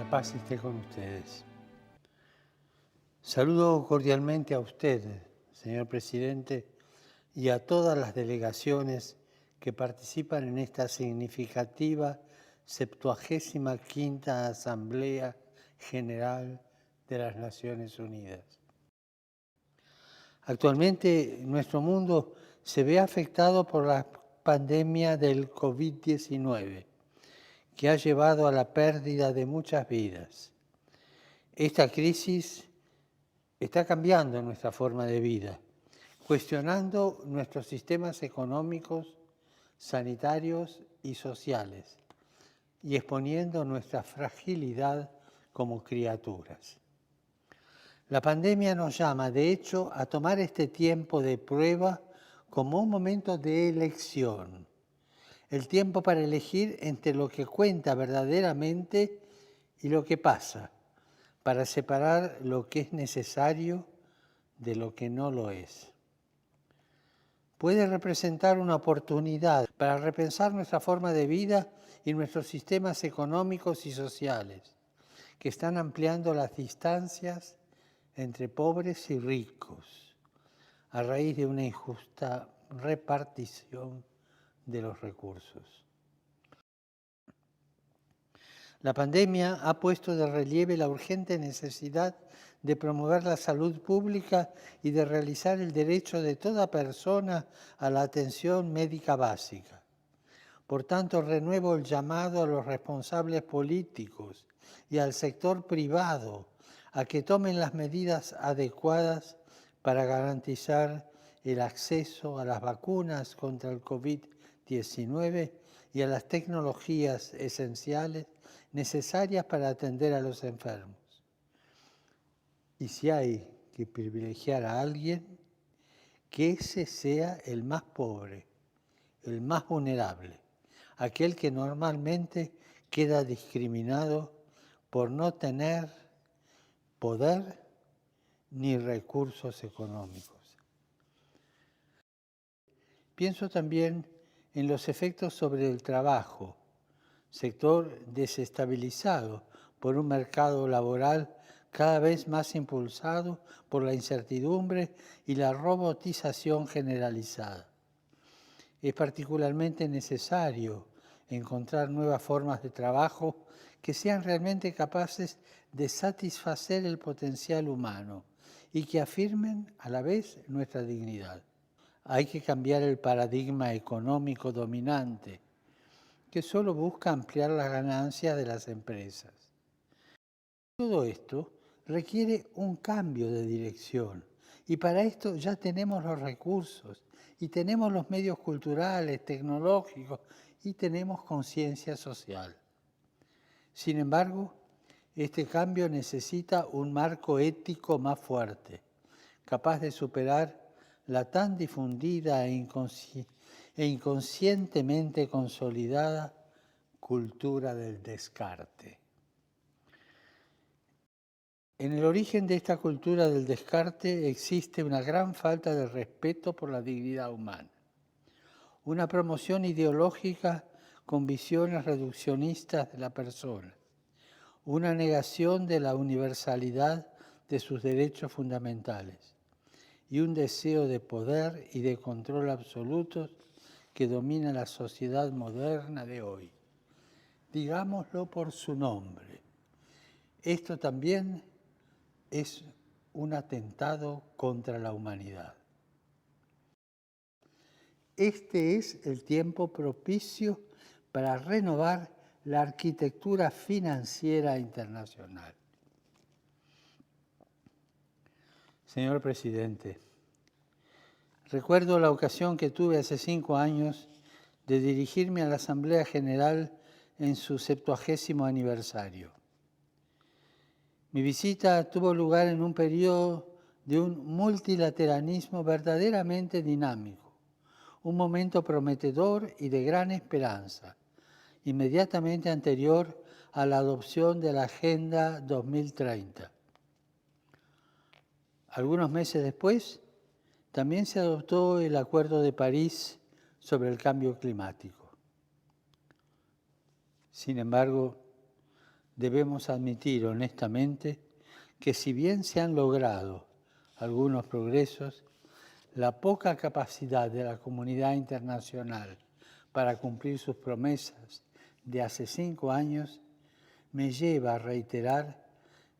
La paz esté con ustedes. Saludo cordialmente a usted, señor presidente, y a todas las delegaciones que participan en esta significativa 75ª Asamblea General de las Naciones Unidas. Actualmente nuestro mundo se ve afectado por la pandemia del COVID-19, que ha llevado a la pérdida de muchas vidas. Esta crisis está cambiando nuestra forma de vida, cuestionando nuestros sistemas económicos, sanitarios y sociales, y exponiendo nuestra fragilidad como criaturas. La pandemia nos llama, de hecho, a tomar este tiempo de prueba como un momento de elección, el tiempo para elegir entre lo que cuenta verdaderamente y lo que pasa, para separar lo que es necesario de lo que no lo es. Puede representar una oportunidad para repensar nuestra forma de vida y nuestros sistemas económicos y sociales, que están ampliando las distancias entre pobres y ricos, a raíz de una injusta repartición de los recursos. La pandemia ha puesto de relieve la urgente necesidad de promover la salud pública y de realizar el derecho de toda persona a la atención médica básica. Por tanto, renuevo el llamado a los responsables políticos y al sector privado a que tomen las medidas adecuadas para garantizar el acceso a las vacunas contra el COVID-19 y a las tecnologías esenciales necesarias para atender a los enfermos. Y si hay que privilegiar a alguien, que ese sea el más pobre, el más vulnerable, aquel que normalmente queda discriminado por no tener poder ni recursos económicos. Pienso también en los efectos sobre el trabajo, sector desestabilizado por un mercado laboral cada vez más impulsado por la incertidumbre y la robotización generalizada. Es particularmente necesario encontrar nuevas formas de trabajo que sean realmente capaces de satisfacer el potencial humano y que afirmen a la vez nuestra dignidad. Hay que cambiar el paradigma económico dominante, que solo busca ampliar las ganancias de las empresas. Todo esto requiere un cambio de dirección y para esto ya tenemos los recursos y tenemos los medios culturales, tecnológicos y tenemos conciencia social. Sin embargo, este cambio necesita un marco ético más fuerte, capaz de superar la tan difundida e inconscientemente consolidada cultura del descarte. En el origen de esta cultura del descarte existe una gran falta de respeto por la dignidad humana, una promoción ideológica con visiones reduccionistas de la persona, una negación de la universalidad de sus derechos fundamentales y un deseo de poder y de control absolutos que domina la sociedad moderna de hoy. Digámoslo por su nombre. Esto también es un atentado contra la humanidad. Este es el tiempo propicio para renovar la arquitectura financiera internacional. Señor presidente, recuerdo la ocasión que tuve hace 5 años de dirigirme a la Asamblea General en su 70º aniversario. Mi visita tuvo lugar en un periodo de un multilateralismo verdaderamente dinámico, un momento prometedor y de gran esperanza, inmediatamente anterior a la adopción de la Agenda 2030. Algunos meses después, también se adoptó el Acuerdo de París sobre el cambio climático. Sin embargo, debemos admitir honestamente que si bien se han logrado algunos progresos, la poca capacidad de la comunidad internacional para cumplir sus promesas de hace 5 años me lleva a reiterar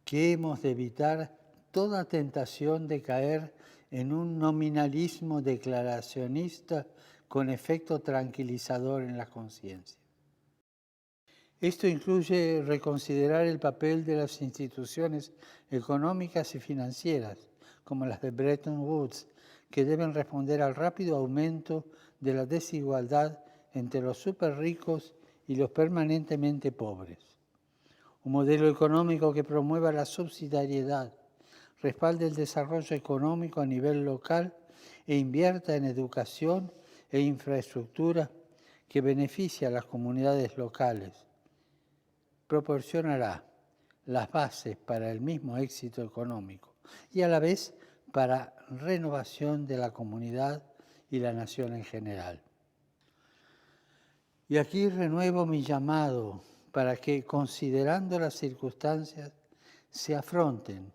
que hemos de evitar toda tentación de caer en un nominalismo declaracionista con efecto tranquilizador en la conciencia. Esto incluye reconsiderar el papel de las instituciones económicas y financieras, como las de Bretton Woods, que deben responder al rápido aumento de la desigualdad entre los superricos y los permanentemente pobres. Un modelo económico que promueva la subsidiariedad, respalde el desarrollo económico a nivel local e invierta en educación e infraestructura que beneficie a las comunidades locales, proporcionará las bases para el mismo éxito económico y a la vez para renovación de la comunidad y la nación en general. Y aquí renuevo mi llamado para que, considerando las circunstancias, se afronten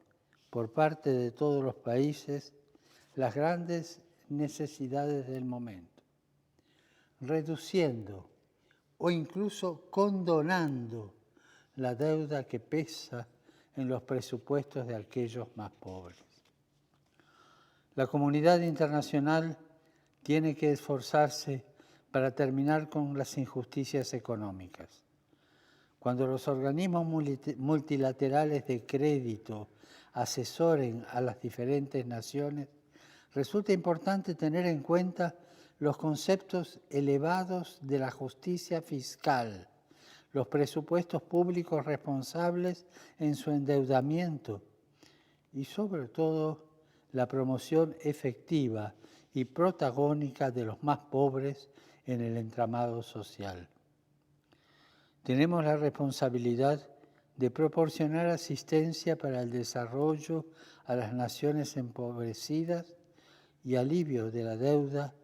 por parte de todos los países las grandes necesidades del momento, reduciendo o incluso condonando la deuda que pesa en los presupuestos de aquellos más pobres. La comunidad internacional tiene que esforzarse para terminar con las injusticias económicas. Cuando los organismos multilaterales de crédito asesoren a las diferentes naciones, resulta importante tener en cuenta los conceptos elevados de la justicia fiscal, los presupuestos públicos responsables en su endeudamiento y, sobre todo, la promoción efectiva y protagónica de los más pobres en el entramado social. Tenemos la responsabilidad de proporcionar asistencia para el desarrollo a las naciones empobrecidas y alivio de la deuda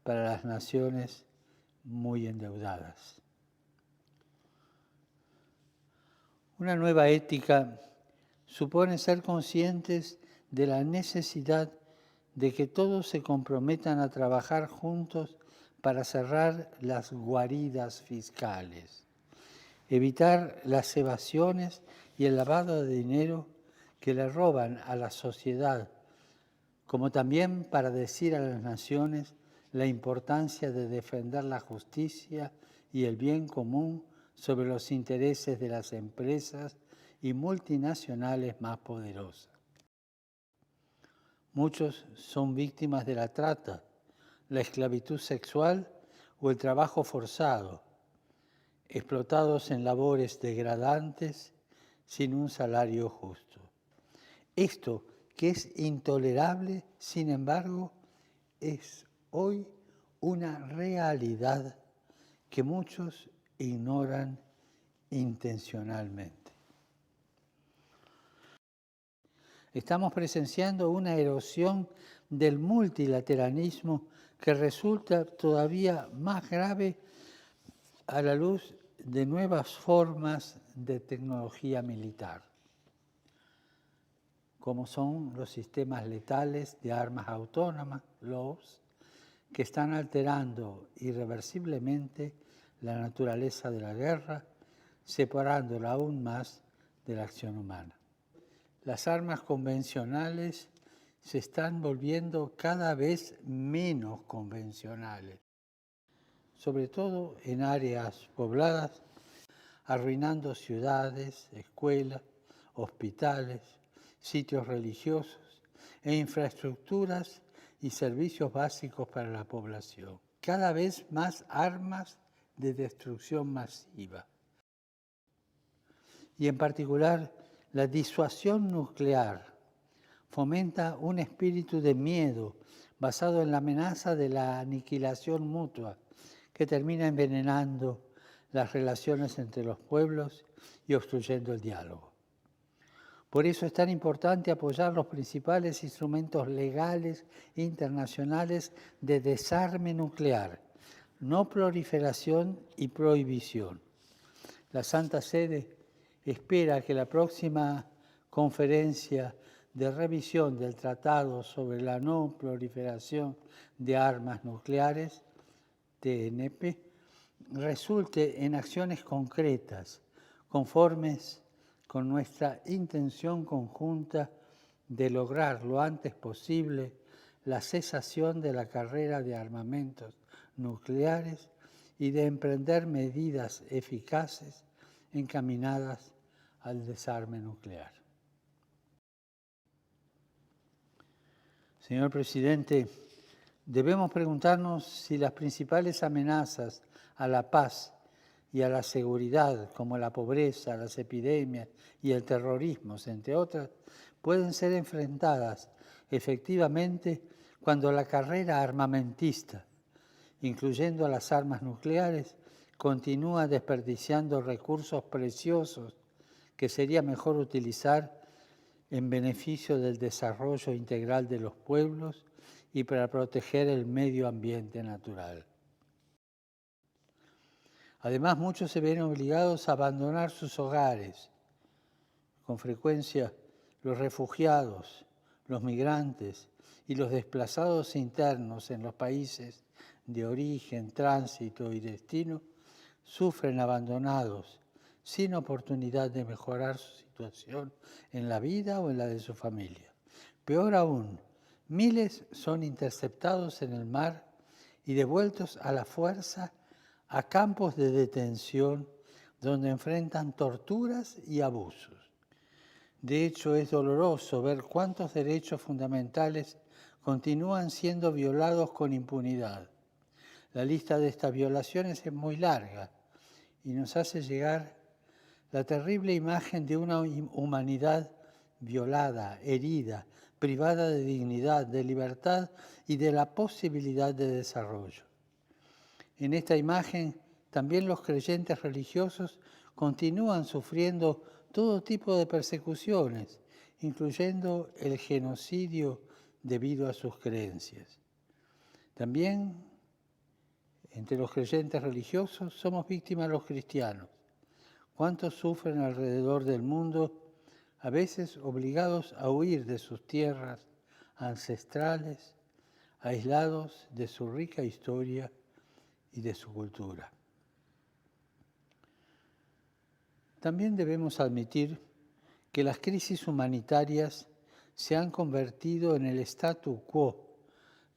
para las naciones muy endeudadas. Una nueva ética supone ser conscientes de la necesidad de que todos se comprometan a trabajar juntos para cerrar las guaridas fiscales, evitar las evasiones y el lavado de dinero que le roban a la sociedad, como también para decir a las naciones la importancia de defender la justicia y el bien común sobre los intereses de las empresas y multinacionales más poderosas. Muchos son víctimas de la trata, la esclavitud sexual o el trabajo forzado, explotados en labores degradantes sin un salario justo. Esto, que es intolerable, sin embargo, es hoy una realidad que muchos ignoran intencionalmente. Estamos presenciando una erosión del multilateralismo que resulta todavía más grave a la luz de nuevas formas de tecnología militar, como son los sistemas letales de armas autónomas, LAWS, que están alterando irreversiblemente la naturaleza de la guerra, separándola aún más de la acción humana. Las armas convencionales se están volviendo cada vez menos convencionales, sobre todo en áreas pobladas, arruinando ciudades, escuelas, hospitales, sitios religiosos e infraestructuras y servicios básicos para la población. Cada vez más armas de destrucción masiva. Y en particular, la disuasión nuclear fomenta un espíritu de miedo basado en la amenaza de la aniquilación mutua que termina envenenando las relaciones entre los pueblos y obstruyendo el diálogo. Por eso es tan importante apoyar los principales instrumentos legales internacionales de desarme nuclear, no proliferación y prohibición. La Santa Sede espera que la próxima conferencia de revisión del Tratado sobre la No Proliferación de Armas Nucleares, TNP, resulte en acciones concretas, conformes con nuestra intención conjunta de lograr lo antes posible la cesación de la carrera de armamentos nucleares y de emprender medidas eficaces encaminadas al desarme nuclear. Señor presidente, debemos preguntarnos si las principales amenazas a la paz y a la seguridad, como la pobreza, las epidemias y el terrorismo, entre otras, pueden ser enfrentadas efectivamente cuando la carrera armamentista, incluyendo las armas nucleares, continúa desperdiciando recursos preciosos que sería mejor utilizar en beneficio del desarrollo integral de los pueblos y para proteger el medio ambiente natural. Además, muchos se ven obligados a abandonar sus hogares. Con frecuencia, los refugiados, los migrantes y los desplazados internos en los países de origen, tránsito y destino sufren abandonados, sin oportunidad de mejorar su situación en la vida o en la de su familia. Peor aún, miles son interceptados en el mar y devueltos a la fuerza a campos de detención donde enfrentan torturas y abusos. De hecho, es doloroso ver cuántos derechos fundamentales continúan siendo violados con impunidad. La lista de estas violaciones es muy larga y nos hace llegar la terrible imagen de una humanidad violada, herida, privada de dignidad, de libertad y de la posibilidad de desarrollo. En esta imagen, también los creyentes religiosos continúan sufriendo todo tipo de persecuciones, incluyendo el genocidio debido a sus creencias. También, entre los creyentes religiosos, somos víctimas los cristianos. ¿Cuántos sufren alrededor del mundo, a veces obligados a huir de sus tierras ancestrales, aislados de su rica historia y de su cultura? También debemos admitir que las crisis humanitarias se han convertido en el statu quo,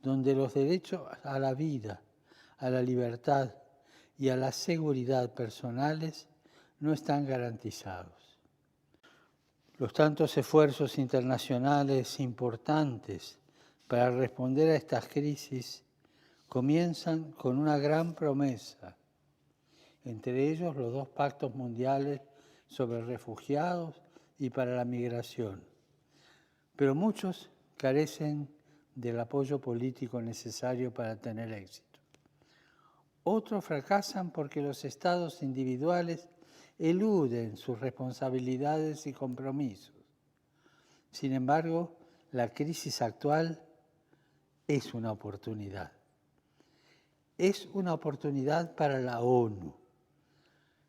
donde los derechos a la vida, a la libertad y a la seguridad personales no están garantizados. Los tantos esfuerzos internacionales importantes para responder a estas crisis comienzan con una gran promesa, entre ellos los 2 pactos mundiales sobre refugiados y para la migración. Pero muchos carecen del apoyo político necesario para tener éxito. Otros fracasan porque los estados individuales eluden sus responsabilidades y compromisos. Sin embargo, la crisis actual es una oportunidad. Es una oportunidad para la ONU.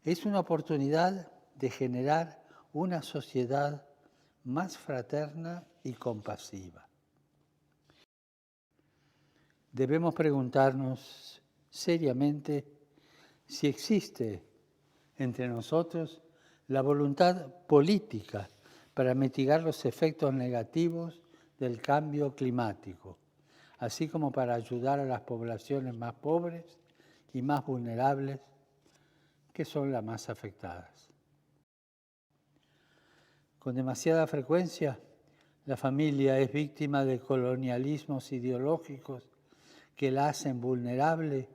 Es una oportunidad de generar una sociedad más fraterna y compasiva. Debemos preguntarnos seriamente si existe entre nosotros la voluntad política para mitigar los efectos negativos del cambio climático, así como para ayudar a las poblaciones más pobres y más vulnerables, que son las más afectadas. Con demasiada frecuencia, la familia es víctima de colonialismos ideológicos que la hacen vulnerable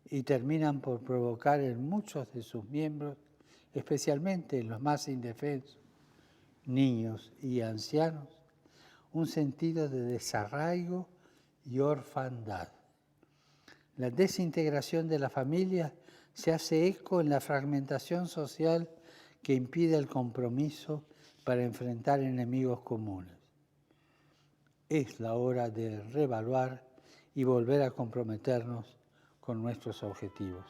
y terminan por provocar en muchos de sus miembros, especialmente en los más indefensos, niños y ancianos, un sentido de desarraigo y orfandad. La desintegración de la familia se hace eco en la fragmentación social que impide el compromiso para enfrentar enemigos comunes. Es la hora de reevaluar y volver a comprometernos con nuestros objetivos.